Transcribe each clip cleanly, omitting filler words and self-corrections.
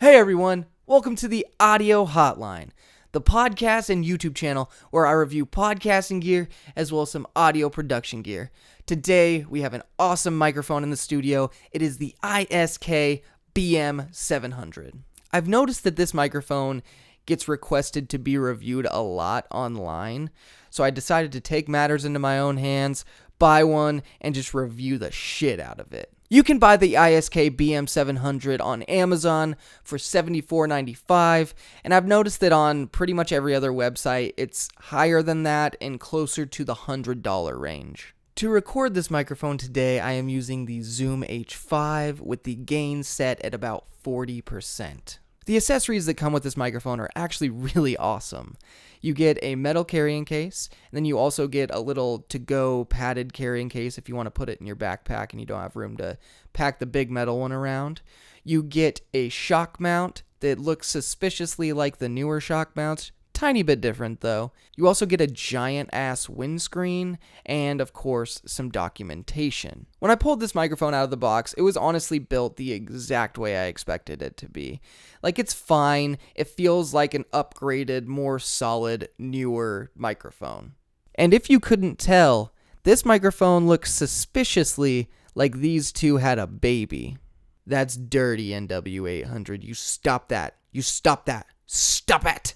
Hey everyone, welcome to the Audio Hotline, the podcast and YouTube channel where I review podcasting gear as well as some audio production gear. Today we have an awesome microphone in the studio. It is the ISK BM-700. I've noticed that this microphone gets requested to be reviewed a lot online, so I decided to take matters into my own hands, buy one, and just review the shit out of it. You can buy the ISK BM-700 on Amazon for $74.95, and I've noticed that on pretty much every other website, it's higher than that and closer to the $100 range. To record this microphone today, I am using the Zoom H5 with the gain set at about 40%. The accessories that come with this microphone are actually really awesome. You get a metal carrying case, and then you also get a little to-go padded carrying case if you want to put it in your backpack and you don't have room to pack the big metal one around. You get a shock mount that looks suspiciously like the Neewer shock mounts. Tiny bit different though. You also get a giant ass windscreen and of course some documentation. When I pulled this microphone out of the box, it was honestly built the exact way I expected it to be. Like, it's fine. It feels like an upgraded, more solid, newer microphone. And if you couldn't tell, this microphone looks suspiciously like these two had a baby. That's dirty, NW800. You stop that. You stop that. Stop it!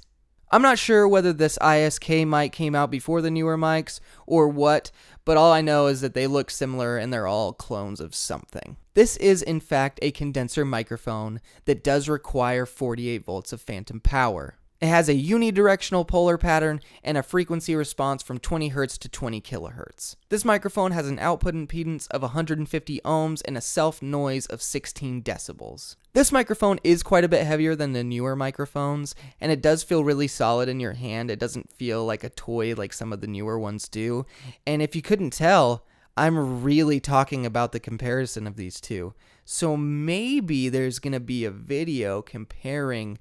I'm not sure whether this ISK mic came out before the Neewer mics or what, but all I know is that they look similar and they're all clones of something. This is in fact a condenser microphone that does require 48 volts of phantom power. It has a unidirectional polar pattern and a frequency response from 20 Hz to 20 kHz. This microphone has an output impedance of 150 ohms and a self-noise of 16 decibels. This microphone is quite a bit heavier than the Neewer microphones, and it does feel really solid in your hand. It doesn't feel like a toy like some of the Neewer ones do. And if you couldn't tell, I'm really talking about the comparison of these two. So maybe there's going to be a video comparing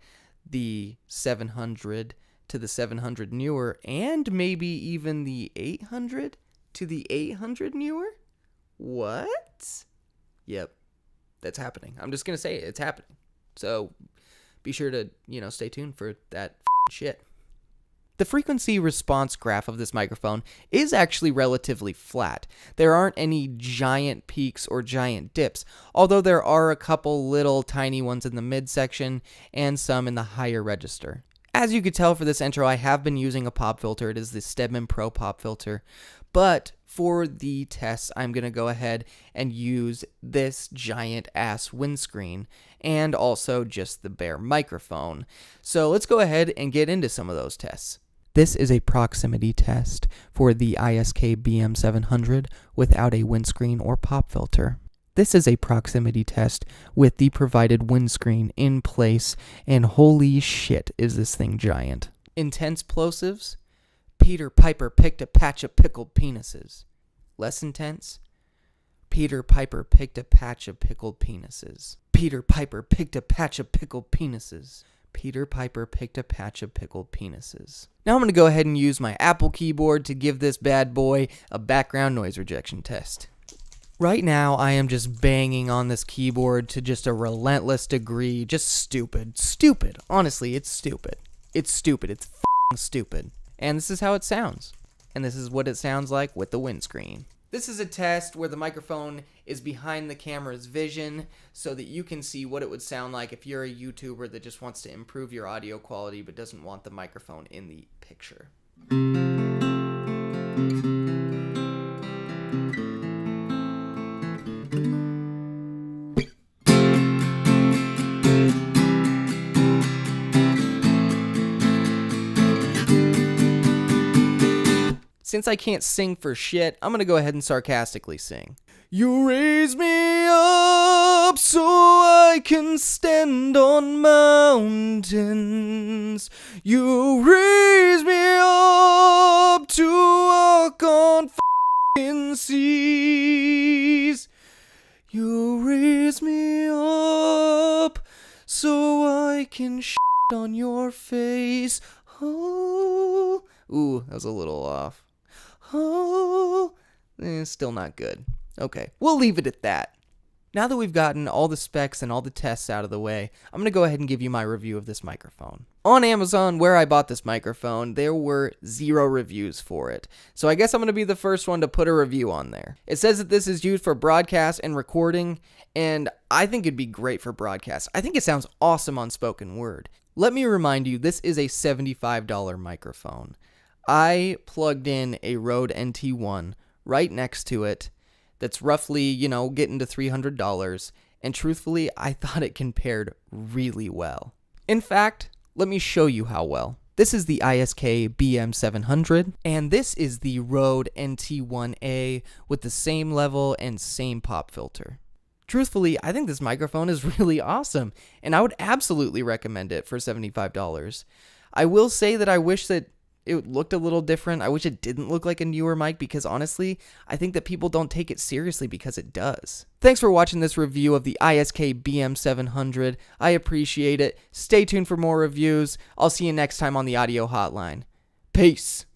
the 700 to the 700 Neewer, and maybe even the 800 to the 800 Neewer? What? Yep, that's happening. I'm just going to say it. It's happening. So be sure to, stay tuned for that shit. The frequency response graph of this microphone is actually relatively flat. There aren't any giant peaks or giant dips, although there are a couple little tiny ones in the midsection and some in the higher register. As you could tell for this intro, I have been using a pop filter. It is the Stedman Pro pop filter, but for the tests, I'm going to go ahead and use this giant ass windscreen and also just the bare microphone. So let's go ahead and get into some of those tests. This is a proximity test for the ISK BM-700 without a windscreen or pop filter. This is a proximity test with the provided windscreen in place, and holy shit is this thing giant. Intense plosives, Peter Piper picked a patch of pickled penises. Less intense, Peter Piper picked a patch of pickled penises. Peter Piper picked a patch of pickled penises. Peter Piper picked a patch of pickled penises. Now I'm going to go ahead and use my Apple keyboard to give this bad boy a background noise rejection test. Right now I am just banging on this keyboard to just a relentless degree. Just stupid. Stupid. Honestly, it's stupid. It's stupid. It's f***ing stupid. And this is how it sounds. And this is what it sounds like with the windscreen. This is a test where the microphone is behind the camera's vision so that you can see what it would sound like if you're a YouTuber that just wants to improve your audio quality but doesn't want the microphone in the picture. Since I can't sing for shit, I'm gonna go ahead and sarcastically sing. You raise me up so I can stand on mountains. You raise me up to walk on f***ing seas. You raise me up so I can shit on your face. Oh. Ooh, that was a little off. Oh, still not good. Okay, we'll leave it at that. Now that we've gotten all the specs and all the tests out of the way, I'm going to go ahead and give you my review of this microphone. On Amazon, where I bought this microphone, there were 0 reviews for it. So I guess I'm going to be the first one to put a review on there. It says that this is used for broadcast and recording, and I think it'd be great for broadcast. I think it sounds awesome on spoken word. Let me remind you, this is a $75 microphone. I plugged in a Rode NT1 right next to it. That's roughly, getting to $300, and truthfully, I thought it compared really well. In fact, let me show you how well. This is the ISK BM-700, and this is the Rode NT1A with the same level and same pop filter. Truthfully, I think this microphone is really awesome, and I would absolutely recommend it for $75. I will say that I wish that it looked a little different. I wish it didn't look like a Neewer mic because honestly, I think that people don't take it seriously because it does. Thanks for watching this review of the ISK BM-700. I appreciate it. Stay tuned for more reviews. I'll see you next time on the Audio Hotline. Peace.